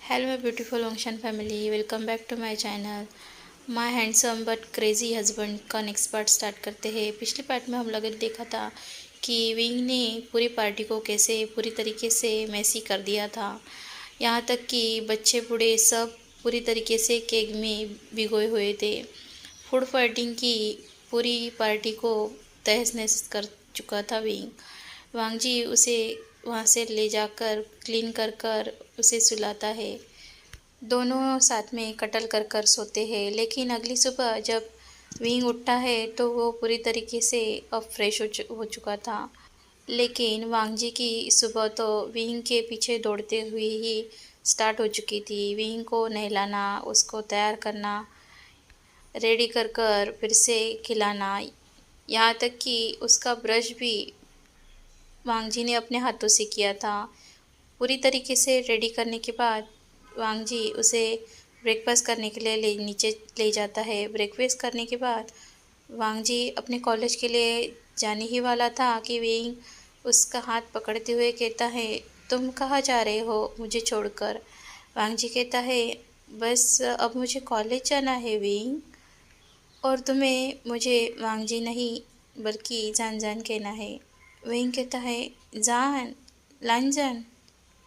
Hello, my beautiful Ongshan family. Welcome back to my channel. My handsome but crazy husband का next part start करते हैं। पिछले part में हम लोगों ने देखा था कि विंग ने पूरी पार्टी को कैसे पूरी तरीके से मैसी कर दिया था। यहाँ तक कि बच्चे बूढ़े सब पूरी तरीके से केक में भिगोए हुए थे। फूड फाइटिंग की पूरी पार्टी को तहस नहस कर चुका था विंग। वांग जी उसे वहाँ से ले जाकर क्लीन कर कर उसे सुलाता है। दोनों साथ में कटल कर कर सोते हैं। लेकिन अगली सुबह जब विंग उठता है तो वो पूरी तरीके से अब फ्रेश हो चुका था। लेकिन वांग जी की सुबह तो विंग के पीछे दौड़ते हुए ही स्टार्ट हो चुकी थी। विंग को नहलाना, उसको तैयार करना, रेडी कर कर फिर से खिलाना, यहाँ तक कि उसका ब्रश भी वांग जी ने अपने हाथों से किया था। पूरी तरीके से रेडी करने के बाद वांग जी उसे ब्रेकफास्ट करने के लिए नीचे ले जाता है। ब्रेकफास्ट करने के बाद वांग जी अपने कॉलेज के लिए जाने ही वाला था कि विंग उसका हाथ पकड़ते हुए कहता है, तुम कहाँ जा रहे हो मुझे छोड़कर। वांग जी कहता है, बस अब मुझे कॉलेज जाना है विंग, और तुम्हें मुझे वांग जी नहीं बल्कि जान जान कहना है। विंग कहता है, जान, लांजन।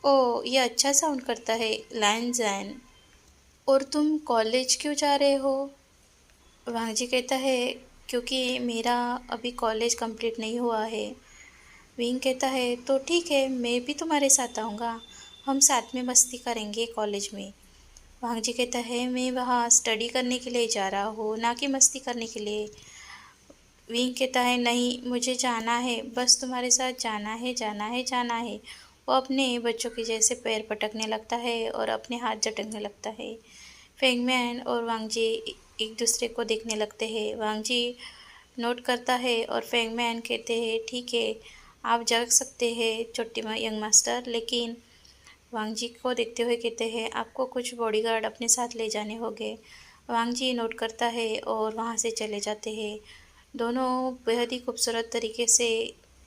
ओह, ये अच्छा साउंड करता है, लांजन। और तुम कॉलेज क्यों जा रहे हो? वांग जी कहता है, क्योंकि मेरा अभी कॉलेज कंप्लीट नहीं हुआ है। विंग कहता है, तो ठीक है, मैं भी तुम्हारे साथ आऊँगा, हम साथ में मस्ती करेंगे कॉलेज में। वांग जी कहता है, मैं वहाँ स्टडी करने के लिए जा रहा हूँ, ना कि मस्ती करने के लिए। विंग कहता है, नहीं मुझे जाना है, बस तुम्हारे साथ जाना है, जाना है, जाना है। वो अपने बच्चों के जैसे पैर पटकने लगता है और अपने हाथ झटकने लगता है। फेंगमैन और वांग जी एक दूसरे को देखने लगते हैं। वांग जी नोट करता है और फेंगमैन कहते हैं, ठीक है, आप जग सकते हैं छोटी यंग मास्टर। लेकिन वांग जी को देखते हुए कहते हैं, आपको कुछ बॉडीगार्ड अपने साथ ले जाने होंगे। वांग जी नोट करता है और वहाँ से चले जाते हैं। दोनों बेहद ही खूबसूरत तरीके से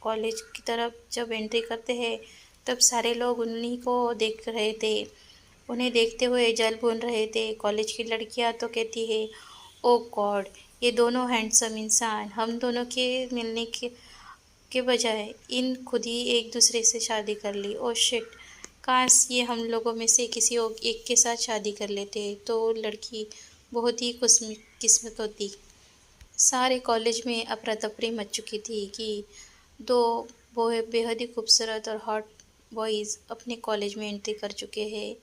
कॉलेज की तरफ जब एंट्री करते हैं तब सारे लोग उन्हीं को देख रहे थे। उन्हें देखते हुए जल भून रहे थे। कॉलेज की लड़कियां तो कहती है, ओ गॉड, ये दोनों हैंडसम इंसान, हम दोनों के मिलने के बजाय इन खुद ही एक दूसरे से शादी कर ली। ओ शिट, काश ये हम लोगों में से किसी एक के साथ शादी कर लेते तो लड़की बहुत ही किस्मत होती। सारे कॉलेज में अफरा तफरी मच चुकी थी कि दो बेहद ही खूबसूरत और हॉट बॉयज़ अपने कॉलेज में एंट्री कर चुके हैं।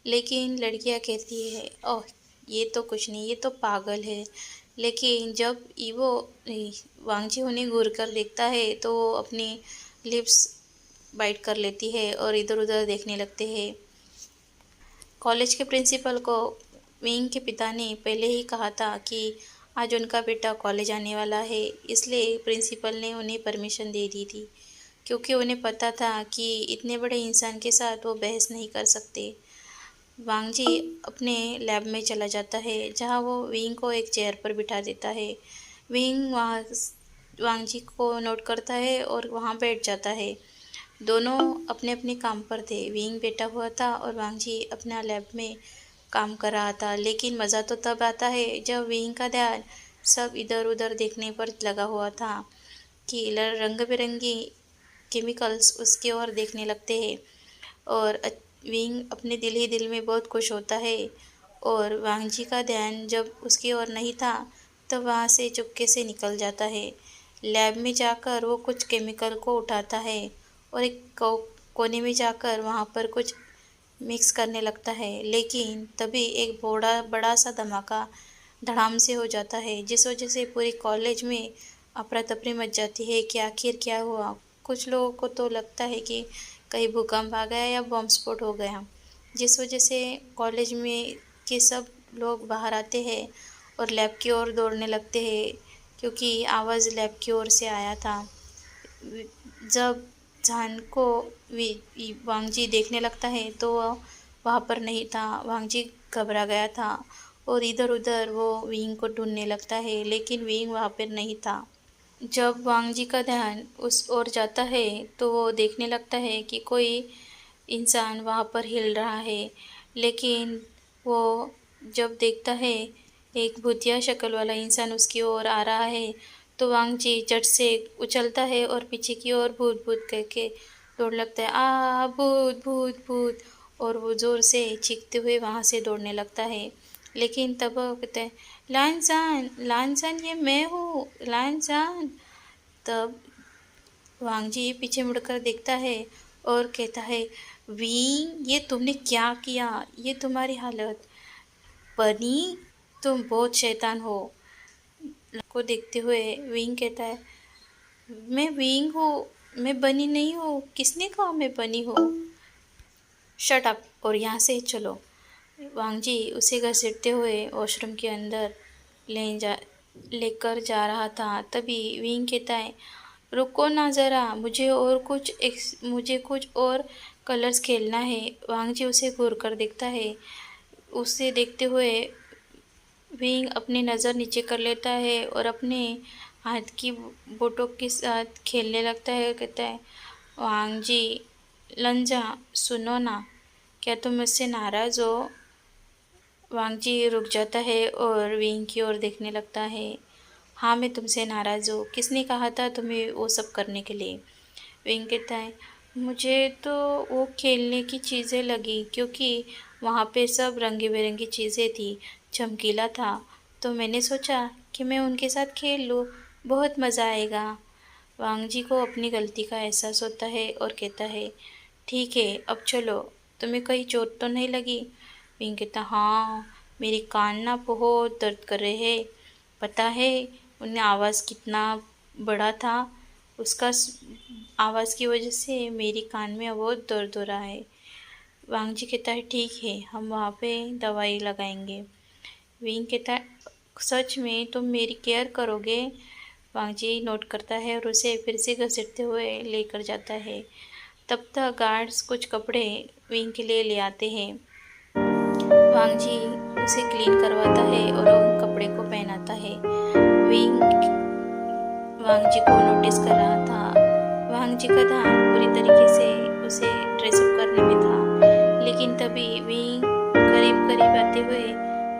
लेकिन लड़कियां कहती है, ओह ये तो कुछ नहीं, ये तो पागल है। लेकिन जब ईवो वांग जी उन्हें घूर कर देखता है तो वो अपनी लिप्स बाइट कर लेती है और इधर उधर देखने लगते हैं। कॉलेज के प्रिंसिपल को विंग के पिता ने पहले ही कहा था कि आज उनका बेटा कॉलेज आने वाला है, इसलिए प्रिंसिपल ने उन्हें परमिशन दे दी थी, क्योंकि उन्हें पता था कि इतने बड़े इंसान के साथ वो बहस नहीं कर सकते। वांग जी अपने लैब में चला जाता है जहां वो विंग को एक चेयर पर बिठा देता है। विंग वहाँ वांग जी को नोट करता है और वहाँ बैठ जाता है। दोनों अपने अपने काम पर थे। विंग बैठा हुआ था और वांग जी अपना लैब में काम कर रहा था। लेकिन मज़ा तो तब आता है जब विंग का ध्यान सब इधर उधर देखने पर लगा हुआ था कि रंग बिरंगी केमिकल्स उसकी ओर देखने लगते हैं। और विंग अपने दिल ही दिल में बहुत खुश होता है। और वांग जी का ध्यान जब उसकी ओर नहीं था तब वहाँ से चुपके से निकल जाता है। लैब में जाकर वो कुछ केमिकल को उठाता है और एक कोने में जाकर वहाँ पर कुछ मिक्स करने लगता है। लेकिन तभी एक बड़ा सा धमाका धड़ाम से हो जाता है, जिस वजह से पूरे कॉलेज में अफरा तफरी मच जाती है कि आखिर क्या हुआ। कुछ लोगों को तो लगता है कि कहीं भूकंप आ गया या बम स्फोट हो गया, जिस वजह से कॉलेज में के सब लोग बाहर आते हैं और लैब की ओर दौड़ने लगते हैं, क्योंकि आवाज़ लैब की ओर से आया था। जब जान को वांग जी देखने लगता है तो वह वहाँ पर नहीं था। वांग जी घबरा गया था और इधर उधर वो विंग को ढूंढने लगता है, लेकिन विंग वहाँ पर नहीं था। जब वांग जी का ध्यान उस ओर जाता है तो वो देखने लगता है कि कोई इंसान वहाँ पर हिल रहा है। लेकिन वो जब देखता है एक भूतिया शक्ल वाला इंसान उसकी ओर आ रहा है, तो वांग जी झट से उछलता है और पीछे की ओर भूत भूत कह के दौड़ लगता है। भूत भूत भूत, और वो ज़ोर से चीखते हुए वहाँ से दौड़ने लगता है। लेकिन तब वो कहता है, लानजान लानजान, ये मैं हूँ लानजान। तब वांग जी पीछे मुड़कर देखता है और कहता है, वी ये तुमने क्या किया, ये तुम्हारी हालत बनी, तुम बहुत शैतान हो। को देखते हुए विंग कहता है, मैं विंग हूँ, मैं बनी नहीं हूँ, किसने कहा मैं बनी हूँ? शट अप और यहाँ से चलो। वांग जी उसे घसीटते हुए वॉशरूम के अंदर लेकर जा रहा था। तभी विंग कहता है, रुको ना ज़रा, मुझे कुछ और कलर्स खेलना है। वांग जी उसे घूर कर देखता है। उसे देखते हुए विंग अपनी नज़र नीचे कर लेता है और अपने हाथ की बोटों के साथ खेलने लगता है। कहता है, वांग जी लंजा सुनो ना, क्या तुम मुझसे नाराज़ हो? वांग जी रुक जाता है और विंग की ओर देखने लगता है। हाँ, मैं तुमसे नाराज़ हूँ, किसने कहा था तुम्हें वो सब करने के लिए? विंग कहता है, मुझे तो वो खेलने की चीज़ें लगी क्योंकि वहाँ पे सब रंगी बिरंगी चीज़ें थी, चमकीला था, तो मैंने सोचा कि मैं उनके साथ खेल लूँ, बहुत मज़ा आएगा। वांग जी को अपनी गलती का एहसास होता है और कहता है, ठीक है अब चलो, तुम्हें कहीं चोट तो नहीं लगी? विंग कहता, हाँ, मेरी कान ना बहुत दर्द कर रहे हैं, पता है उन्हें आवाज़ कितना बड़ा था, उसका आवाज़ की वजह से मेरी कान में बहुत दर्द हो रहा है। वांग जी कहता है, ठीक है हम वहाँ पे दवाई लगाएंगे। विंग कहता है, सच में तुम मेरी केयर करोगे? वांग जी नोट करता है और उसे फिर से घसीटते हुए लेकर जाता है। तब तक गार्ड्स कुछ कपड़े विंग के लिए ले आते हैं। वांग जी उसे क्लीन करवाता है और उन कपड़े को पहनाता है। विंग वांग जी को नोटिस कर रहा था। वांग जी का ध्यान पूरी तरीके से उसे ड्रेसअप करने में था, लेकिन तभी विंग करीब करीब आते हुए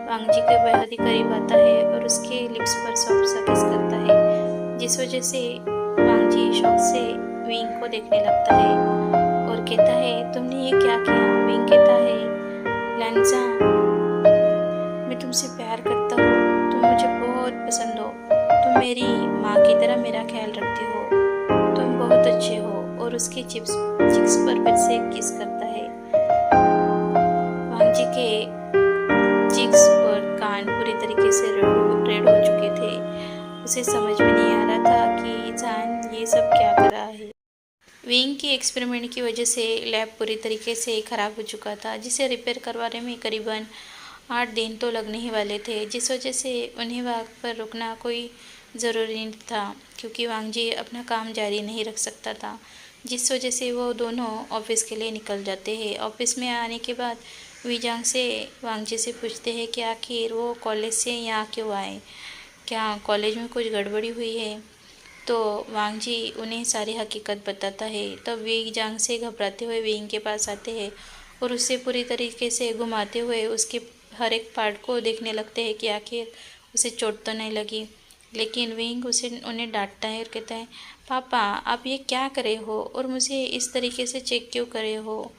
वांग जी के बेहद ही करीब आता है और उसके लिप्स पर सॉफ्ट सा किस करता है, जिस वजह से वांग जी शौक से विंग को देखने लगता है और कहता है, तुमने ये क्या किया? विंग कहता है, लैंजा मैं तुमसे प्यार करता हूँ, तुम मुझे बहुत पसंद हो, तुम मेरी माँ की तरह मेरा ख्याल रखती हो, तुम बहुत अच्छे हो। और उसके चिक्स पर फिर से किस करता है। वांग जी के चिक्स और कान पूरी तरीके से रेड हो चुके थे। उसे समझ में नहीं आ रहा था कि जान ये सब क्या कर रहा है। विंग की एक्सपेरिमेंट की वजह से लैब पूरी तरीके से ख़राब हो चुका था, जिसे रिपेयर करवाने में करीबन 8 दिन तो लगने ही वाले थे, जिस वजह से उन्हें वहाँ पर रुकना कोई ज़रूरी नहीं था, क्योंकि वांग जी अपना काम जारी नहीं रख सकता था, जिस वजह से वो दोनों ऑफिस के लिए निकल जाते हैं। ऑफिस में आने के बाद वीजांग से वांग जी से पूछते हैं कि आखिर वो कॉलेज से यहाँ क्यों आए, क्या कॉलेज में कुछ गड़बड़ी हुई है? तो वांग जी उन्हें सारी हकीकत बताता है। तब वीजांग से घबराते हुए विंग के पास आते हैं और उससे पूरी तरीके से घुमाते हुए उसके हर एक पार्ट को देखने लगते हैं कि आखिर उसे चोट तो नहीं लगी। लेकिन विंग उन्हें डांटता है और कहता है, पापा आप ये क्या करे हो और मुझे इस तरीके से चेक क्यों करे हो?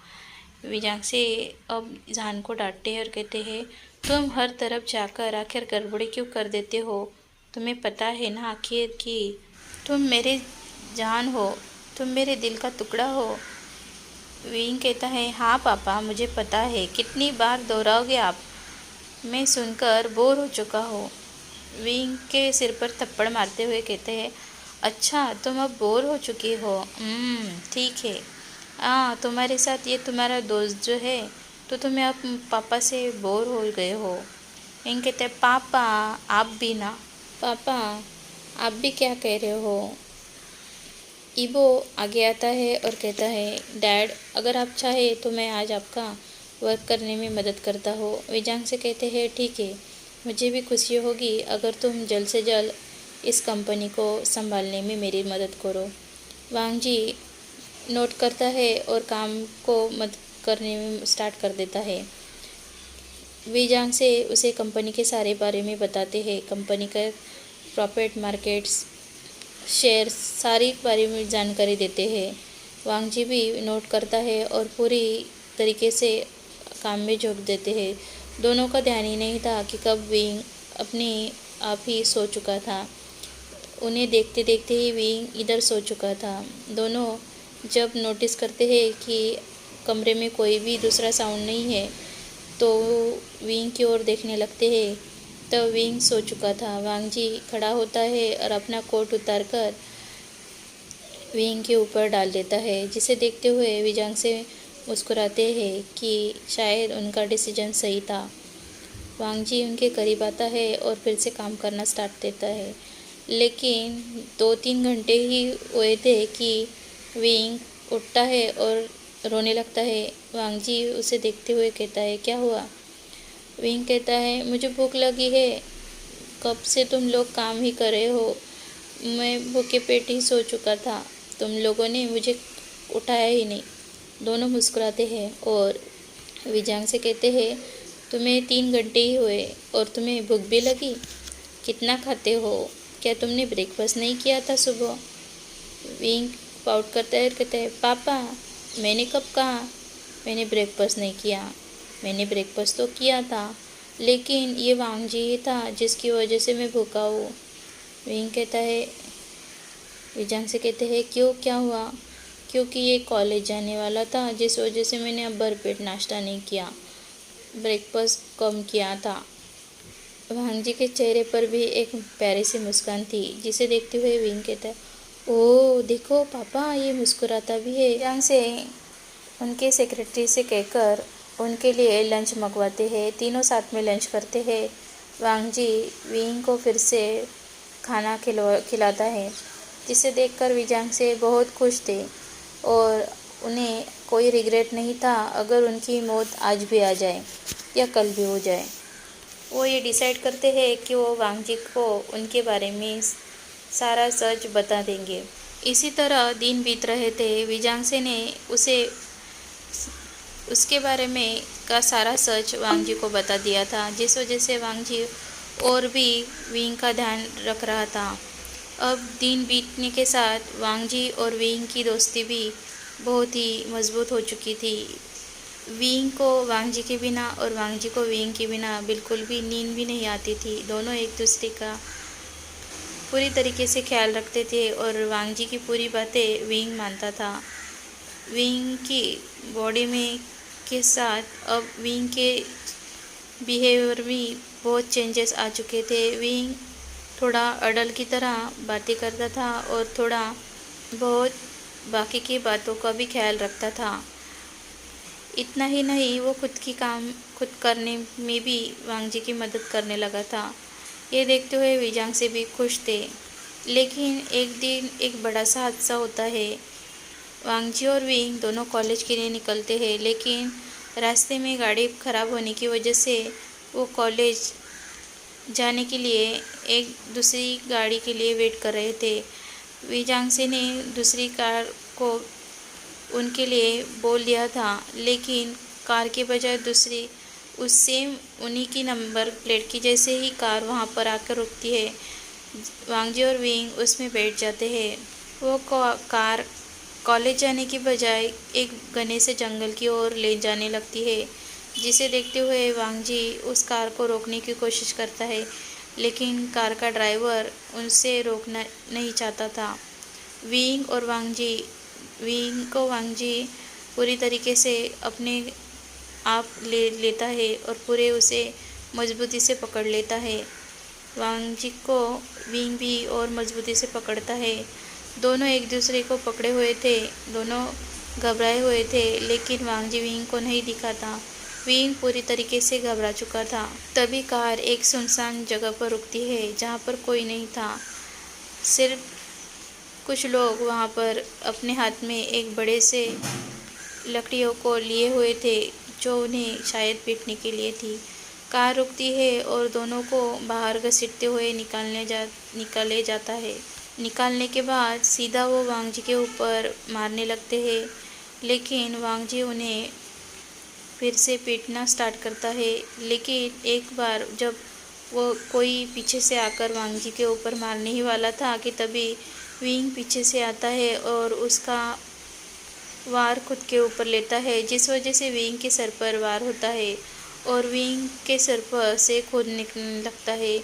विजांग से अब जान को डांटते हैं और कहते हैं, तुम हर तरफ जाकर आखिर गड़बड़ी क्यों कर देते हो? तुम्हें पता है ना आखिर कि तुम मेरे जान हो, तुम मेरे दिल का टुकड़ा हो। विंग कहता है, हाँ पापा मुझे पता है, कितनी बार दोहराओगे आप, मैं सुनकर बोर हो चुका हूँ। विंग के सिर पर थप्पड़ मारते हुए कहते हैं, अच्छा तुम अब बोर हो चुकी हो, ठीक है। हाँ, तुम्हारे साथ ये तुम्हारा दोस्त जो है, तो तुम्हें अब पापा से बोर हो गए हो। विंग कहते हैं, पापा आप भी ना, पापा आप भी क्या कह रहे हो? ईबो आगे आता है और कहता है, डैड अगर आप चाहे तो मैं आज आपका वर्क करने में मदद करता हूँ। विजांग से कहते हैं, ठीक है, मुझे भी खुशी होगी अगर तुम जल्द से जल्द इस कंपनी को संभालने में मेरी मदद करो। वांग जी नोट करता है और काम को मदद करने में स्टार्ट कर देता है। वीजांग से उसे कंपनी के सारे बारे में बताते हैं, कंपनी का प्रॉफिट, मार्केट्स, शेयर्स, सारी बारे में जानकारी देते हैं। वांग जी भी नोट करता है और पूरी तरीके से काम में झोंक देते हैं। दोनों का ध्यान ही नहीं था कि कब विंग अपने आप ही सो चुका था। उन्हें देखते देखते ही विंग इधर सो चुका था। दोनों जब नोटिस करते हैं कि कमरे में कोई भी दूसरा साउंड नहीं है तो विंग की ओर देखने लगते हैं। तब विंग सो चुका था। वांग जी खड़ा होता है और अपना कोट उतारकर विंग के ऊपर डाल देता है, जिसे देखते हुए वीजांग से मुस्कुराते हैं कि शायद उनका डिसीजन सही था। वांग जी उनके करीब आता है और फिर से काम करना स्टार्ट देता है। लेकिन 2-3 घंटे ही हुए थे कि विंग उठता है और रोने लगता है। वांग जी उसे देखते हुए कहता है, क्या हुआ? विंग कहता है, मुझे भूख लगी है, कब से तुम लोग काम ही कर रहे हो, मैं भूखे पेट ही सो चुका था, तुम लोगों ने मुझे उठाया ही नहीं। दोनों मुस्कुराते हैं और विजांग से कहते हैं, तुम्हें 3 घंटे ही हुए और तुम्हें भूख भी लगी? कितना खाते हो? क्या तुमने ब्रेकफास्ट नहीं किया था सुबह? विंग पाउट करता है और कहता है, पापा मैंने कब कहा मैंने ब्रेकफास्ट नहीं किया? मैंने ब्रेकफास्ट तो किया था, लेकिन ये वांग जी ही था जिसकी वजह से मैं भूखा हूँ। विंग कहता है, विजांग से कहते हैं, क्यों, क्या हुआ? क्योंकि ये कॉलेज जाने वाला था, जिस वजह से मैंने अब भरपेट नाश्ता नहीं किया, ब्रेकफास्ट कम किया था। वांग जी के चेहरे पर भी एक प्यारी सी मुस्कान थी, जिसे देखते हुए विंग कहता है, ओह देखो पापा, ये मुस्कुराता भी है। विजांग से उनके सेक्रेटरी से कहकर उनके लिए लंच मंगवाते हैं। तीनों साथ में लंच करते हैं। वांग जी विंग को फिर से खाना खिलाता है, जिसे देखकर विजांग से बहुत खुश थे और उन्हें कोई रिग्रेट नहीं था अगर उनकी मौत आज भी आ जाए या कल भी हो जाए। वो ये डिसाइड करते हैं कि वो वांग जी को उनके बारे में सारा सच बता देंगे। इसी तरह दिन बीत रहे थे। विजांग से ने उसके बारे में का सारा सच वांग जी को बता दिया था, जिस वजह से वांग जी और भी विंग का ध्यान रख रहा था। अब दिन बीतने के साथ वांग जी और विंग की दोस्ती भी बहुत ही मजबूत हो चुकी थी। विंग को वांग जी के बिना और वांग जी को विंग के बिना बिल्कुल भी नींद भी नहीं आती थी। दोनों एक दूसरे का पूरी तरीके से ख्याल रखते थे और वांग जी की पूरी बातें विंग मानता था। विंग की बॉडी में के साथ अब विंग के बिहेवियर में बहुत चेंजेस आ चुके थे। विंग थोड़ा अडल की तरह बातें करता था और थोड़ा बहुत बाकी की बातों का भी ख्याल रखता था। इतना ही नहीं, वो खुद करने में भी वांग जी की मदद करने लगा था। ये देखते हुए विजांग से भी खुश थे। लेकिन एक दिन एक बड़ा सा हादसा होता है। वांग जी और विंग दोनों कॉलेज के लिए निकलते हैं, लेकिन रास्ते में गाड़ी खराब होने की वजह से वो कॉलेज जाने के लिए एक दूसरी गाड़ी के लिए वेट कर रहे थे। विजांग से ने दूसरी कार को उनके लिए बोल दिया था, लेकिन कार के बजाय दूसरी उस सेम उन्हीं की नंबर प्लेट की जैसे ही कार वहां पर आकर रुकती है। वांग जी और विंग उसमें बैठ जाते हैं। वो कार कॉलेज जाने की बजाय एक घने से जंगल की ओर ले जाने लगती है, जिसे देखते हुए वांग जी उस कार को रोकने की कोशिश करता है, लेकिन कार का ड्राइवर उनसे रोकना नहीं चाहता था। विंग को वांग जी पूरी तरीके से अपने आप ले लेता है और पूरे उसे मजबूती से पकड़ लेता है। वांग जी को विंग भी और मजबूती से पकड़ता है। दोनों एक दूसरे को पकड़े हुए थे, दोनों घबराए हुए थे, लेकिन वांग जी विंग को नहीं दिखा था। विंग पूरी तरीके से घबरा चुका था। तभी कार एक सुनसान जगह पर रुकती है, जहाँ पर कोई नहीं था। सिर्फ कुछ लोग वहाँ पर अपने हाथ में एक बड़े से लकड़ियों को लिए हुए थे, जो उन्हें शायद पीटने के लिए थी। कार रुकती है और दोनों को बाहर घसीटते हुए निकाले जाता है। निकालने के बाद सीधा वो वांग जी के ऊपर मारने लगते हैं, लेकिन वांग जी उन्हें फिर से पीटना स्टार्ट करता है। लेकिन एक बार जब वो कोई पीछे से आकर वांग जी के ऊपर मारने ही वाला था कि तभी विंग पीछे से आता है और उसका वार खुद के ऊपर लेता है, जिस वजह से विंग के सर पर वार होता है और विंग के सर पर से खून निकलने लगता है।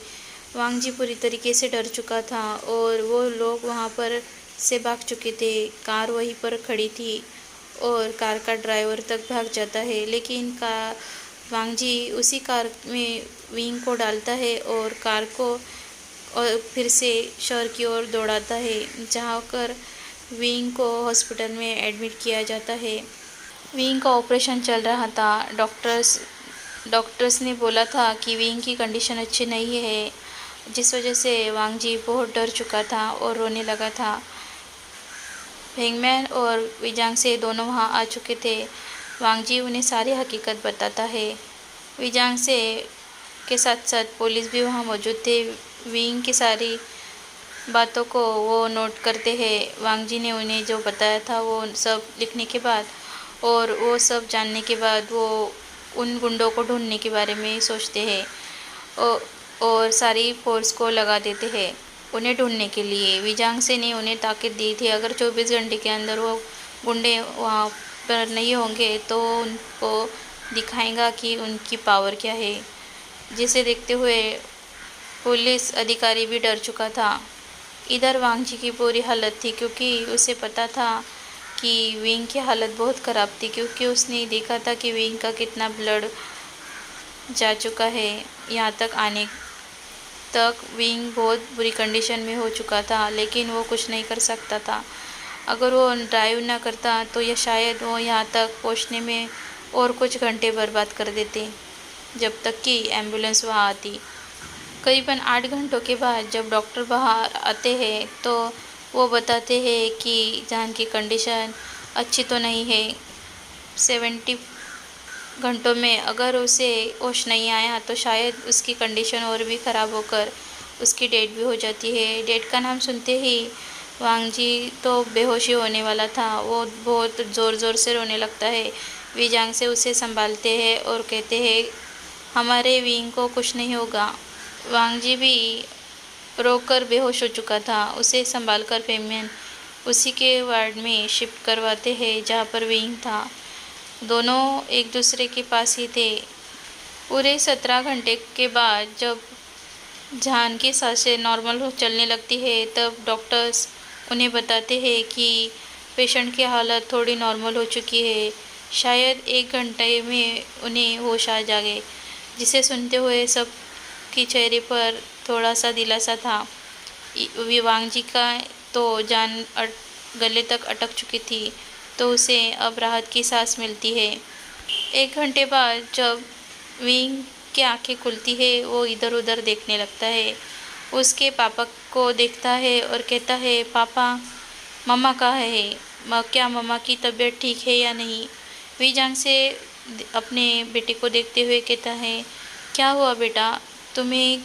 वांग जी पूरी तरीके से डर चुका था और वो लोग वहाँ पर से भाग चुके थे। कार वहीं पर खड़ी थी और कार का ड्राइवर तक भाग जाता है, लेकिन वांग जी उसी कार में विंग को डालता है और कार को और फिर से शहर की ओर दौड़ाता है, जहाँ कर विंग को हॉस्पिटल में एडमिट किया जाता है। विंग का ऑपरेशन चल रहा था। डॉक्टर्स ने बोला था कि विंग की कंडीशन अच्छी नहीं है, जिस वजह से वांग जी बहुत डर चुका था और रोने लगा था। फेंगमैन और विजांग से दोनों वहां आ चुके थे। वांग जी उन्हें सारी हकीकत बताता है। विजांग से के साथ साथ पुलिस भी वहां मौजूद थे। विंग की सारी बातों को वो नोट करते हैं। वांग जी ने उन्हें जो बताया था वो सब लिखने के बाद और वो सब जानने के बाद वो उन गुंडों को ढूंढने के बारे में सोचते हैं और सारी फोर्स को लगा देते हैं उन्हें ढूंढने के लिए। विजांग से ने उन्हें ताकत दी थी, अगर 24 घंटे के अंदर वो गुंडे वहाँ पर नहीं होंगे तो उनको दिखाएगा कि उनकी पावर क्या है, जिसे देखते हुए पुलिस अधिकारी भी डर चुका था। इधर वांग जी की बुरी हालत थी, क्योंकि उसे पता था कि विंग की हालत बहुत ख़राब थी, क्योंकि उसने देखा था कि विंग का कितना ब्लड जा चुका है। यहाँ तक आने तक विंग बहुत बुरी कंडीशन में हो चुका था, लेकिन वो कुछ नहीं कर सकता था। अगर वो ड्राइव ना करता तो या शायद वो यहाँ तक पहुँचने में और कुछ घंटे बर्बाद कर देते, जब तक कि एम्बुलेंस वहाँ आती। करीबन 8 घंटों के बाद जब डॉक्टर बाहर आते हैं तो वो बताते हैं कि जान की कंडीशन अच्छी तो नहीं है। 70 घंटों में अगर उसे होश नहीं आया तो शायद उसकी कंडीशन और भी ख़राब होकर उसकी डेथ भी हो जाती है। डेथ का नाम सुनते ही वांग जी तो बेहोशी होने वाला था। वो बहुत ज़ोर ज़ोर से रोने लगता है। विजांग से उसे संभालते हैं और कहते हैं हमारे विंग को कुछ नहीं होगा। वांग जी भी रोकर बेहोश हो चुका था। उसे संभालकर फेंगमैन उसी के वार्ड में शिफ्ट करवाते हैं जहाँ पर विंग था। दोनों एक दूसरे के पास ही थे। पूरे 17 घंटे के बाद जब जान की सांसें नॉर्मल हो चलने लगती है, तब डॉक्टर्स उन्हें बताते हैं कि पेशेंट की हालत थोड़ी नॉर्मल हो चुकी है, शायद 1 घंटे में उन्हें होश आ जाए। जिसे सुनते हुए सब के चेहरे पर थोड़ा सा दिलासा था। वांग जी का तो जान गले तक अटक चुकी थी, तो उसे अब राहत की सांस मिलती है। 1 घंटे बाद जब विंग की आंखें खुलती है, वो इधर उधर देखने लगता है। उसके पापा को देखता है और कहता है पापा मम्मा कहाँ है, क्या मम्मा की तबीयत ठीक है या नहीं। विजांग से अपने बेटे को देखते हुए कहता है क्या हुआ बेटा, तुम्हें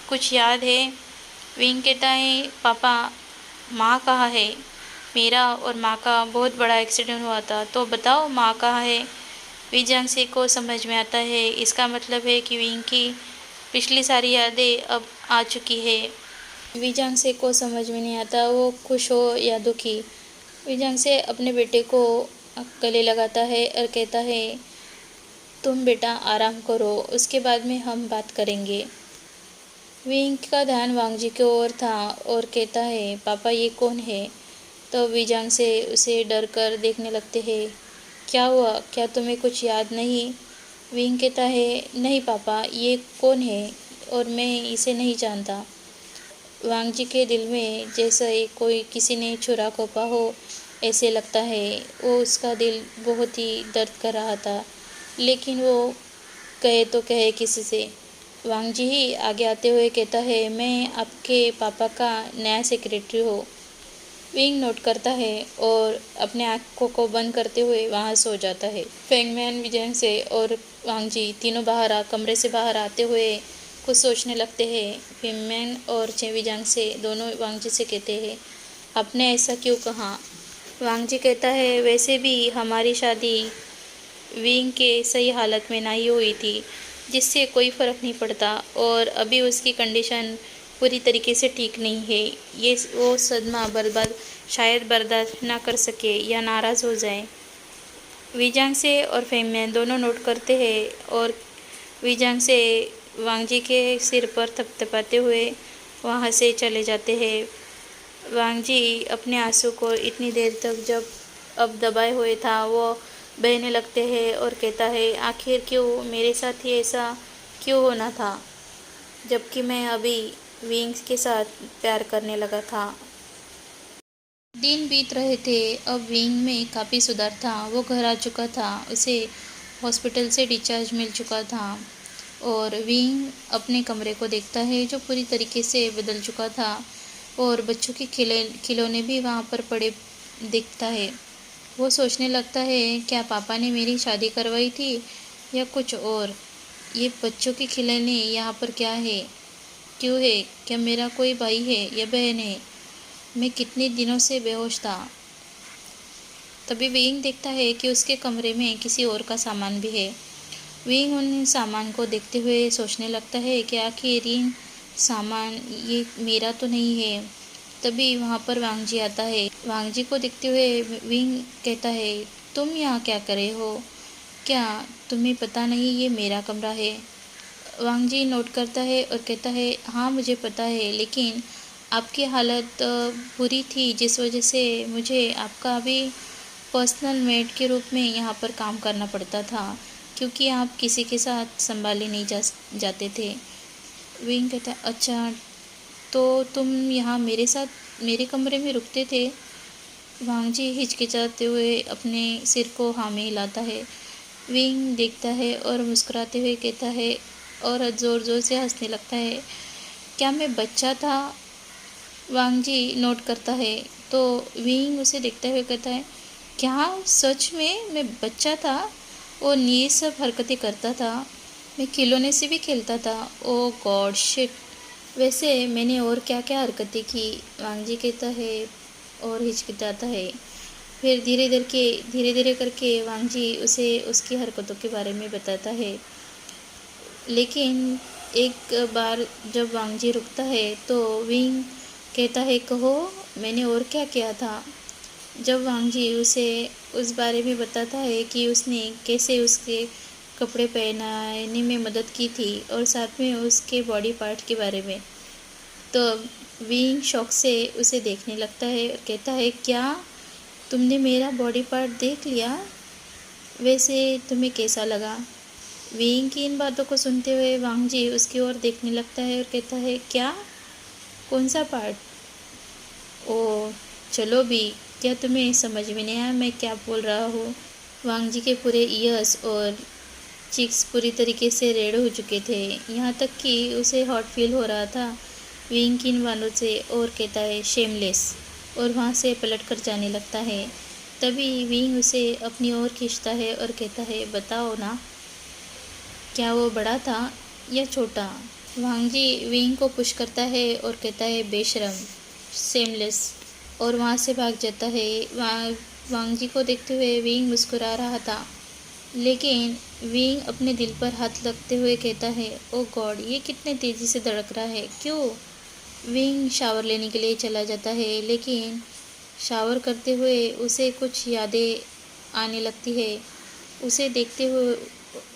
कुछ याद है। विंग कहता है पापा माँ कहाँ है, मेरा और माँ का बहुत बड़ा एक्सीडेंट हुआ था, तो बताओ माँ कहाँ है। विजांग से को समझ में आता है, इसका मतलब है कि विंग की पिछली सारी यादें अब आ चुकी है। विजांग से को समझ में नहीं आता वो खुश हो या दुखी। विजांग से अपने बेटे को गले लगाता है और कहता है तुम बेटा आराम करो, उसके बाद में हम बात करेंगे। विंग का ध्यान वांग जी की ओर था और कहता है पापा ये कौन है। तो विजांग से उसे डर कर देखने लगते हैं। क्या हुआ, क्या तुम्हें कुछ याद नहीं। विंग कहता है नहीं पापा, ये कौन है और मैं इसे नहीं जानता। वांग जी के दिल में जैसे कोई किसी ने छुरा घोंपा हो ऐसे लगता है। वो उसका दिल बहुत ही दर्द कर रहा था, लेकिन वो कहे तो कहे किसी से। वांग जी ही आगे आते हुए कहता है मैं आपके पापा का नया सेक्रेटरी हूँ। विंग नोट करता है और अपने आँखों को बंद करते हुए वहाँ सो जाता है। फेंगमैन, विजांग से और वांग जी तीनों कमरे से बाहर आते हुए कुछ सोचने लगते हैं। फेंगमैन और विजांग से दोनों वांग जी से कहते हैं आपने ऐसा क्यों कहा। वांग जी कहता है वैसे भी हमारी शादी विंग के सही हालत में नहीं हुई थी, जिससे कोई फ़र्क नहीं पड़ता और अभी उसकी कंडीशन पूरी तरीके से ठीक नहीं है। ये वो सदमा बर्बाद शायद बर्दाश्त ना कर सके या नाराज़ हो जाए। विजांग से और फेमियन दोनों नोट करते हैं और विजांग से वांगजी के सिर पर थपथपाते हुए वहाँ से चले जाते हैं। वांगजी अपने आंसू को इतनी देर तक जब अब दबाए हुए था वो बहने लगते हैं और कहता है, आखिर क्यों मेरे साथ ही ऐसा क्यों होना था, जबकि मैं अभी विंग्स के साथ प्यार करने लगा था। दिन बीत रहे थे। अब विंग में काफ़ी सुधार था। वो घर आ चुका था, उसे हॉस्पिटल से डिस्चार्ज मिल चुका था और विंग अपने कमरे को देखता है जो पूरी तरीके से बदल चुका था और बच्चों के खिलौने भी वहाँ पर पड़े दिखता है। वो सोचने लगता है, क्या पापा ने मेरी शादी करवाई थी या कुछ और। ये बच्चों के खिलौने यहाँ पर क्या है, क्यों है, क्या मेरा कोई भाई है या बहन है। मैं कितने दिनों से बेहोश था। तभी विंग देखता है कि उसके कमरे में किसी और का सामान भी है। विंग उन सामान को देखते हुए सोचने लगता है कि आखिर इन सामान ये मेरा तो नहीं है। तभी वहाँ पर वांगजी आता है। वांगजी को देखते हुए विंग कहता है, तुम यहाँ क्या कर रहे हो, क्या तुम्हें पता नहीं ये मेरा कमरा है। वांगजी नोट करता है और कहता है, हाँ मुझे पता है, लेकिन आपकी हालत बुरी थी जिस वजह से मुझे आपका अभी पर्सनल मेड के रूप में यहाँ पर काम करना पड़ता था, क्योंकि आप किसी के साथ संभाले नहीं जाते थे। विंग कहता है, अच्छा तो तुम यहाँ मेरे साथ मेरे कमरे में रुकते थे। वांगजी हिचकिचाते हुए अपने सिर को हाँ में हिलाता है। विंग देखता है और मुस्कुराते हुए कहता है और ज़ोर ज़ोर से हंसने लगता है, क्या मैं बच्चा था। वांगजी नोट करता है तो विंग उसे देखते हुए कहता है, क्या सच में मैं बच्चा था और ये सब हरकतें करता था, मैं खिलौने से भी खेलता था। ओ गॉड शिट, वैसे मैंने और क्या क्या हरकतें की। वांगजी कहता है और हिचकिचाता है। फिर धीरे धीरे करके वांगजी उसे उसकी हरकतों के बारे में बताता है। लेकिन एक बार जब वांगजी रुकता है तो विंग कहता है, कहो मैंने और क्या किया था। जब वांगजी उसे उस बारे में बताता है कि उसने कैसे उसके कपड़े पहनाने में मदद की थी और साथ में उसके बॉडी पार्ट के बारे में, तो विंग शौक से उसे देखने लगता है और कहता है, क्या तुमने मेरा बॉडी पार्ट देख लिया, वैसे तुम्हें कैसा लगा। विंग की इन बातों को सुनते हुए वांगजी उसकी ओर देखने लगता है और कहता है, क्या, कौन सा पार्ट। ओ चलो भी, क्या तुम्हें समझ में नहीं आया मैं क्या बोल रहा हूँ। वांगजी के पूरे ईयर्स और चिक्स पूरी तरीके से रेड हो चुके थे, यहाँ तक कि उसे हॉट फील हो रहा था। विंग की इन बातों से और कहता है, शेमलेस, और वहाँ से पलट कर जाने लगता है। तभी विंग उसे अपनी ओर खींचता है और कहता है, बताओ ना, क्या वो बड़ा था या छोटा। वांगजी विंग को पुश करता है और कहता है, बेशरम, सेमलेस, और वहाँ से भाग जाता है। वांगजी को देखते हुए विंग मुस्कुरा रहा था, लेकिन विंग अपने दिल पर हाथ लगते हुए कहता है, ओ गॉड, ये कितने तेज़ी से धड़क रहा है, क्यों। विंग शावर लेने के लिए चला जाता है, लेकिन शावर करते हुए उसे कुछ यादें आने लगती है। उसे देखते हुए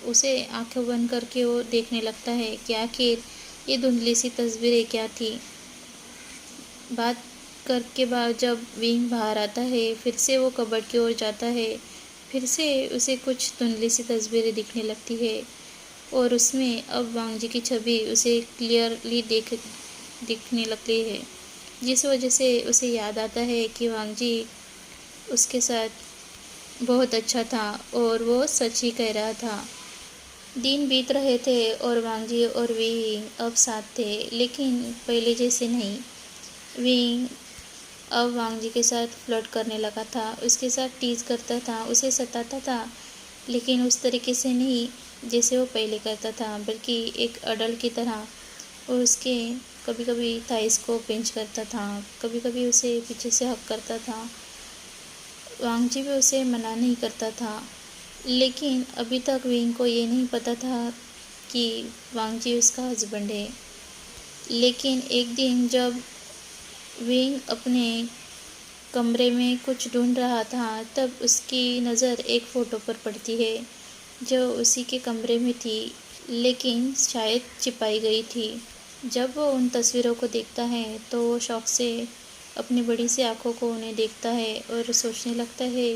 उसे आंखें बंद करके वो देखने लगता है कि आखिर ये धुंधली सी तस्वीरें क्या थी। बात करके बाद जब विंग बाहर आता है, फिर से वो कबर्ड की ओर जाता है। फिर से उसे कुछ धुंधली सी तस्वीरें दिखने लगती है और उसमें अब वांगजी की छवि उसे क्लियरली दिखने लगती है, जिस वजह से उसे याद आता है कि वांगजी उसके साथ बहुत अच्छा था और वो सच ही कह रहा था। दिन बीत रहे थे और वांगजी और विंग अब साथ थे, लेकिन पहले जैसे नहीं। विंग अब वांगजी के साथ फ्लर्ट करने लगा था, उसके साथ टीज करता था, उसे सताता था, लेकिन उस तरीके से नहीं जैसे वो पहले करता था, बल्कि एक अडल्ट की तरह। और उसके कभी कभी थाइस को पिंच करता था, कभी कभी उसे पीछे से हक करता था। वांगजी भी उसे मना नहीं करता था, लेकिन अभी तक विंग को ये नहीं पता था कि वांगजी उसका हस्बैंड है। लेकिन एक दिन जब विंग अपने कमरे में कुछ ढूंढ रहा था, तब उसकी नज़र एक फ़ोटो पर पड़ती है जो उसी के कमरे में थी, लेकिन शायद छिपाई गई थी। जब वो उन तस्वीरों को देखता है तो वो शौक से अपनी बड़ी सी आँखों को उन्हें देखता है और सोचने लगता है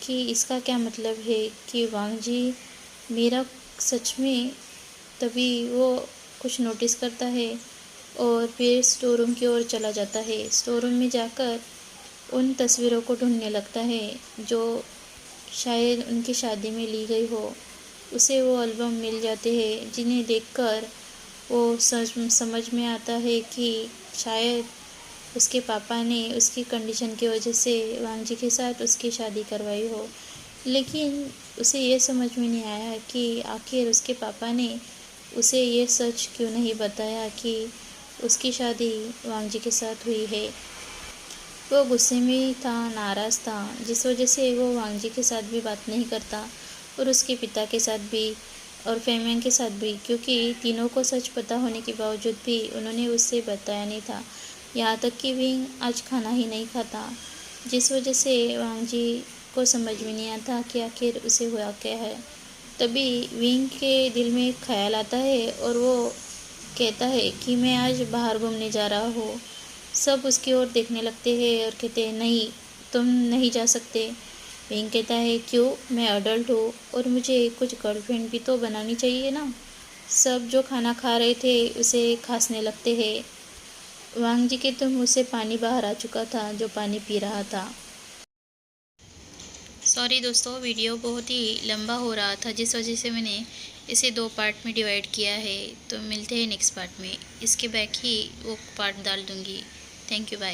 कि इसका क्या मतलब है कि वांगजी मेरा सच में। तभी वो कुछ नोटिस करता है और फिर स्टोर रूम की ओर चला जाता है। स्टोर रूम में जाकर उन तस्वीरों को ढूंढने लगता है जो शायद उनकी शादी में ली गई हो। उसे वो एल्बम मिल जाते हैं जिन्हें देखकर वो समझ में आता है कि शायद उसके पापा ने उसकी कंडीशन की वजह से वांगजी के साथ उसकी शादी करवाई हो। लेकिन उसे ये समझ में नहीं आया कि आखिर उसके पापा ने उसे ये सच क्यों नहीं बताया कि उसकी शादी वांगजी के साथ हुई है। वो गुस्से में था, नाराज़ था, जिस वजह से वो वांगजी के साथ भी बात नहीं करता और उसके पिता के साथ भी और फेमियांग के साथ भी, क्योंकि तीनों को सच पता होने के बावजूद भी उन्होंने उससे बताया नहीं था। यहाँ तक कि विंग आज खाना ही नहीं खाता, जिस वजह से वांगजी को समझ में नहीं आता कि आखिर उसे हुआ क्या है। तभी विंग के दिल में एक ख्याल आता है और वो कहता है कि मैं आज बाहर घूमने जा रहा हूँ। सब उसकी ओर देखने लगते हैं और कहते हैं नहीं, तुम नहीं जा सकते। विंग कहता है क्यों, मैं अडल्ट हूँ और मुझे कुछ गर्लफ्रेंड भी तो बनानी चाहिए ना। सब जो खाना खा रहे थे उसे खांसने लगते हैं। वांगजी के तो मुँह से पानी बाहर आ चुका था जो पानी पी रहा था। सॉरी दोस्तों, वीडियो बहुत ही लंबा हो रहा था जिस वजह से मैंने इसे 2 पार्ट में डिवाइड किया है। तो मिलते हैं नेक्स्ट पार्ट में, इसके बैक ही वो पार्ट डाल दूँगी। Thank you, bye.